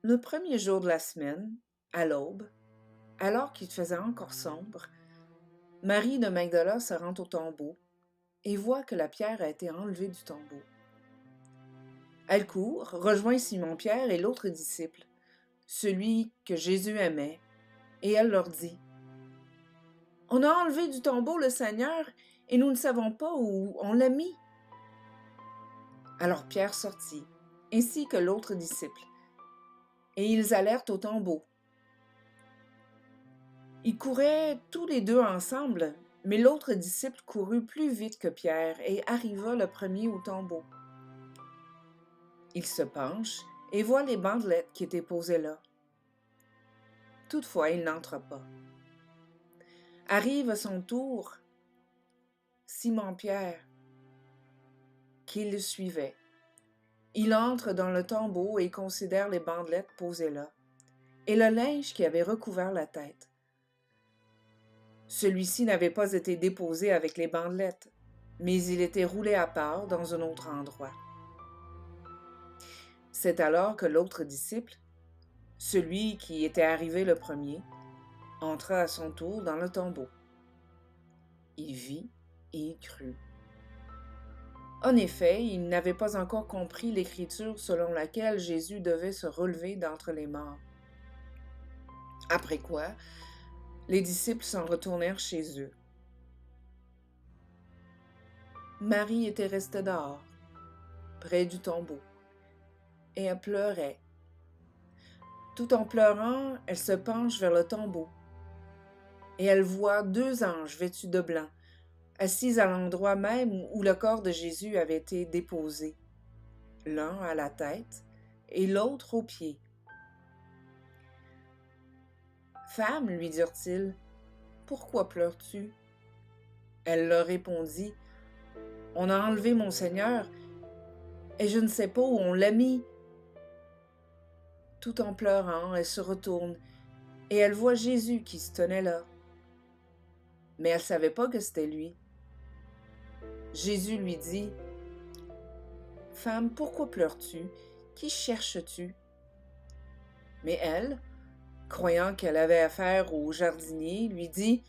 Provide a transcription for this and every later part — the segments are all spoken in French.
Le premier jour de la semaine, à l'aube, alors qu'il faisait encore sombre, Marie de Magdala se rend au tombeau et voit que la pierre a été enlevée du tombeau. Elle court, rejoint Simon-Pierre et l'autre disciple, celui que Jésus aimait, et elle leur dit « On a enlevé du tombeau le Seigneur et nous ne savons pas où on l'a mis. » Alors Pierre sortit, ainsi que l'autre disciple, et ils allèrent au tombeau. Ils couraient tous les deux ensemble, mais l'autre disciple courut plus vite que Pierre et arriva le premier au tombeau. Il se penche et voit les bandelettes qui étaient posées là. Toutefois, il n'entre pas. Arrive à son tour Simon-Pierre, qui le suivait. Il entre dans le tombeau et considère les bandelettes posées là, et le linge qui avait recouvert la tête. Celui-ci n'avait pas été déposé avec les bandelettes, mais il était roulé à part dans un autre endroit. C'est alors que l'autre disciple, celui qui était arrivé le premier, entra à son tour dans le tombeau. Il vit et il crut. En effet, il n'avait pas encore compris l'écriture selon laquelle Jésus devait se relever d'entre les morts. Après quoi, les disciples s'en retournèrent chez eux. Marie était restée dehors, près du tombeau, et elle pleurait. Tout en pleurant, elle se penche vers le tombeau, et elle voit deux anges vêtus de blanc, assis à l'endroit même où le corps de Jésus avait été déposé, l'un à la tête et l'autre aux pieds. « Femme, lui dirent-ils, pourquoi pleures-tu? » Elle leur répondit, « On a enlevé mon Seigneur, et je ne sais pas où on l'a mis. » Tout en pleurant, elle se retourne, et elle voit Jésus qui se tenait là. Mais elle ne savait pas que c'était lui. Jésus lui dit, « Femme, pourquoi pleures-tu? Qui cherches-tu? » Mais elle, croyant qu'elle avait affaire au jardinier, lui dit,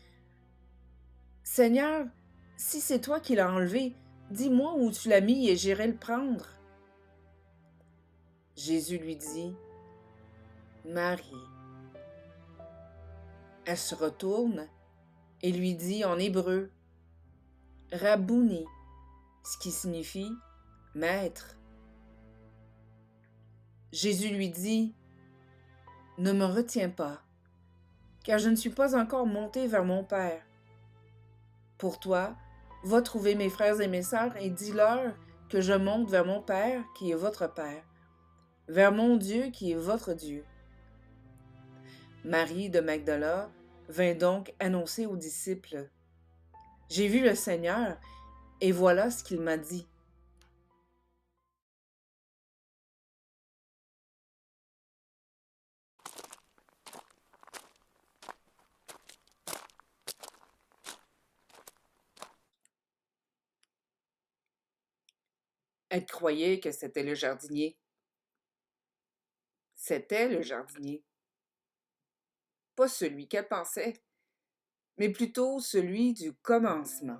« Seigneur, si c'est toi qui l'as enlevé, dis-moi où tu l'as mis et j'irai le prendre. » Jésus lui dit, « Marie. » Elle se retourne et lui dit en hébreu, « Rabouni », ce qui signifie « Maître ». Jésus lui dit, « Ne me retiens pas, car je ne suis pas encore monté vers mon Père. Pour toi, va trouver mes frères et mes sœurs et dis-leur que je monte vers mon Père qui est votre Père, vers mon Dieu qui est votre Dieu. » Marie de Magdala vint donc annoncer aux disciples, « J'ai vu le Seigneur, et voilà ce qu'il m'a dit. » Elle croyait que c'était le jardinier. C'était le jardinier. Pas celui qu'elle pensait, mais plutôt celui du commencement.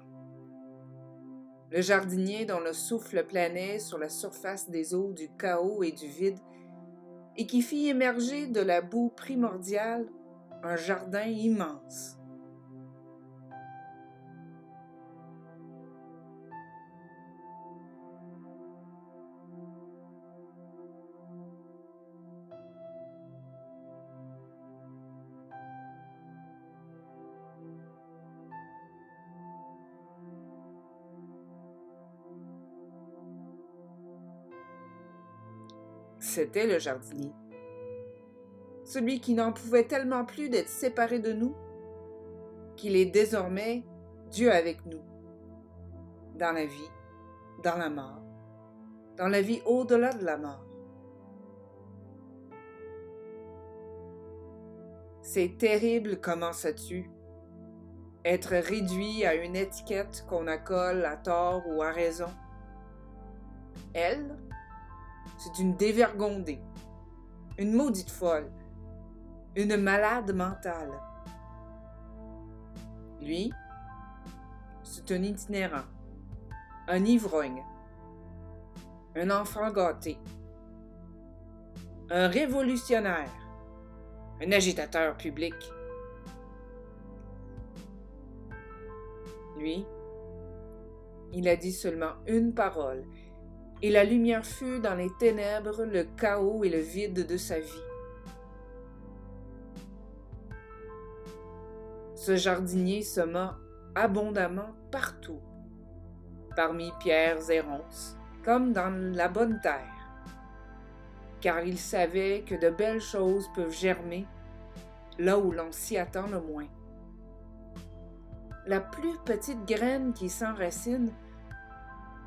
Le jardinier dont le souffle planait sur la surface des eaux du chaos et du vide et qui fit émerger de la boue primordiale un jardin immense. C'était le jardinier. Celui qui n'en pouvait tellement plus d'être séparé de nous, qu'il est désormais Dieu avec nous, dans la vie, dans la mort, dans la vie au-delà de la mort. C'est terrible comment ça tue, être réduit à une étiquette qu'on accole à tort ou à raison. Elle, c'est une dévergondée. une maudite folle, une malade mentale. Lui, c'est un itinérant, un ivrogne, un enfant gâté, un révolutionnaire, un agitateur public. Lui, il a dit seulement une parole, et la lumière fut dans les ténèbres, le chaos et le vide de sa vie. Ce jardinier sema abondamment partout, parmi pierres et ronces, comme dans la bonne terre, car il savait que de belles choses peuvent germer là où l'on s'y attend le moins. La plus petite graine qui s'enracine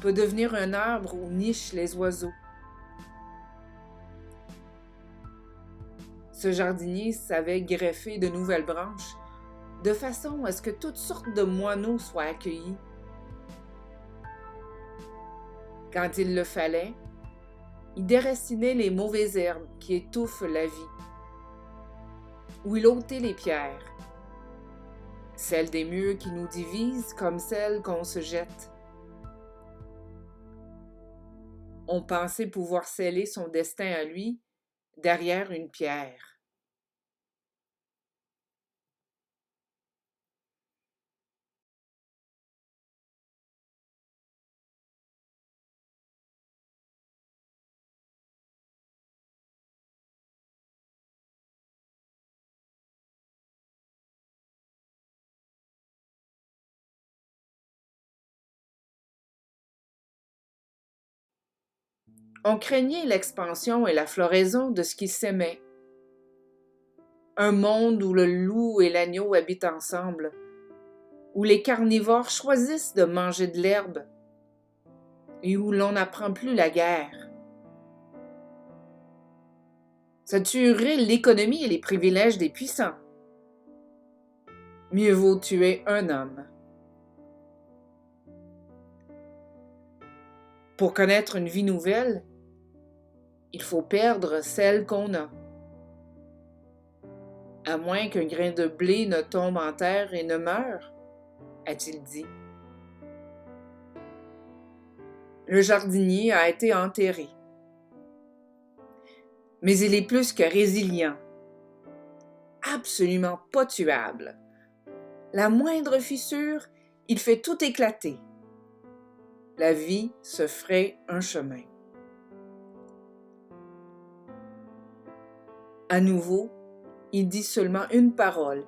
peut devenir un arbre où nichent les oiseaux. Ce jardinier savait greffer de nouvelles branches de façon à ce que toutes sortes de moineaux soient accueillis. Quand il le fallait, il déracinait les mauvaises herbes qui étouffent la vie, ou il ôtait les pierres, celles des murs qui nous divisent comme celles qu'on se jette. On pensait pouvoir sceller son destin à lui derrière une pierre. On craignait l'expansion et la floraison de ce qui s'aimait. Un monde où le loup et l'agneau habitent ensemble, où les carnivores choisissent de manger de l'herbe et où l'on n'apprend plus la guerre. Ça tuerait l'économie et les privilèges des puissants. Mieux vaut tuer un homme. Pour connaître une vie nouvelle, il faut perdre celle qu'on a. À moins qu'un grain de blé ne tombe en terre et ne meure, a-t-il dit. Le jardinier a été enterré. Mais il est plus que résilient, absolument pas tuable. La moindre fissure, il fait tout éclater. La vie se fraye un chemin. À nouveau, il dit seulement une parole,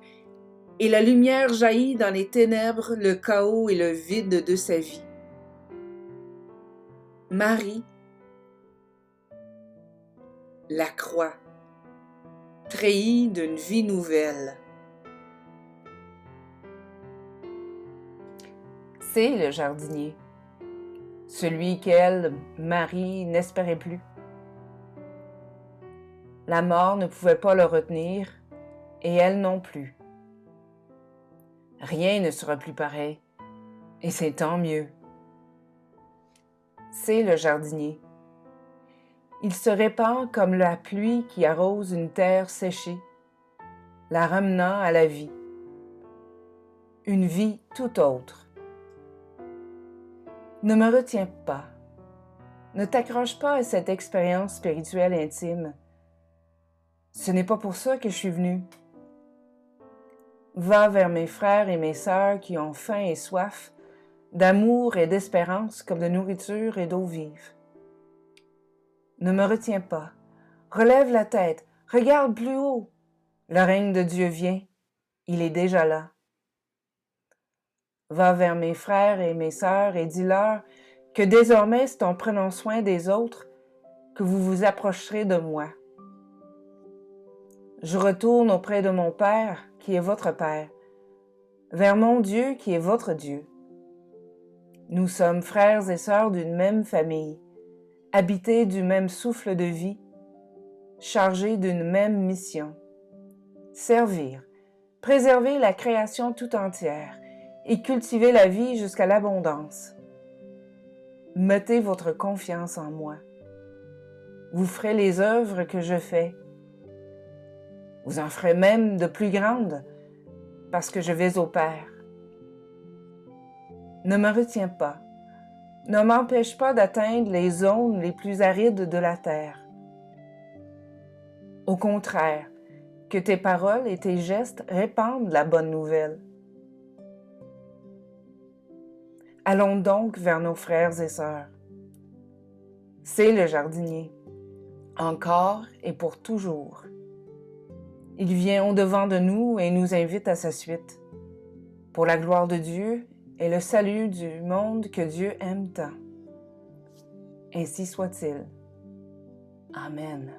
et la lumière jaillit dans les ténèbres, le chaos et le vide de sa vie. Marie, la croix, treillis d'une vie nouvelle. C'est le jardinier, celui qu'elle, Marie, n'espérait plus. La mort ne pouvait pas le retenir, et elle non plus. Rien ne sera plus pareil, et c'est tant mieux. C'est le jardinier. Il se répand comme la pluie qui arrose une terre séchée, la ramenant à la vie. Une vie tout autre. Ne me retiens pas. Ne t'accroche pas à cette expérience spirituelle intime. Ce n'est pas pour ça que je suis venue. Va vers mes frères et mes sœurs qui ont faim et soif, d'amour et d'espérance comme de nourriture et d'eau vive. Ne me retiens pas. Relève la tête, regarde plus haut. Le règne de Dieu vient, il est déjà là. Va vers mes frères et mes sœurs et dis-leur que désormais c'est en prenant soin des autres que vous vous approcherez de moi. Je retourne auprès de mon Père qui est votre Père, vers mon Dieu qui est votre Dieu. Nous sommes frères et sœurs d'une même famille, habités du même souffle de vie, chargés d'une même mission. Servir, préserver la création tout entière et cultiver la vie jusqu'à l'abondance. Mettez votre confiance en moi. Vous ferez les œuvres que je fais Vous en ferez même de plus grandes, parce que je vais au Père. Ne me retiens pas, ne m'empêche pas d'atteindre les zones les plus arides de la terre. Au contraire, que tes paroles et tes gestes répandent la bonne nouvelle. Allons donc vers nos frères et sœurs. C'est le jardinier, encore et pour toujours. Il vient au-devant de nous et nous invite à sa suite, pour la gloire de Dieu et le salut du monde que Dieu aime tant. Ainsi soit-il. Amen.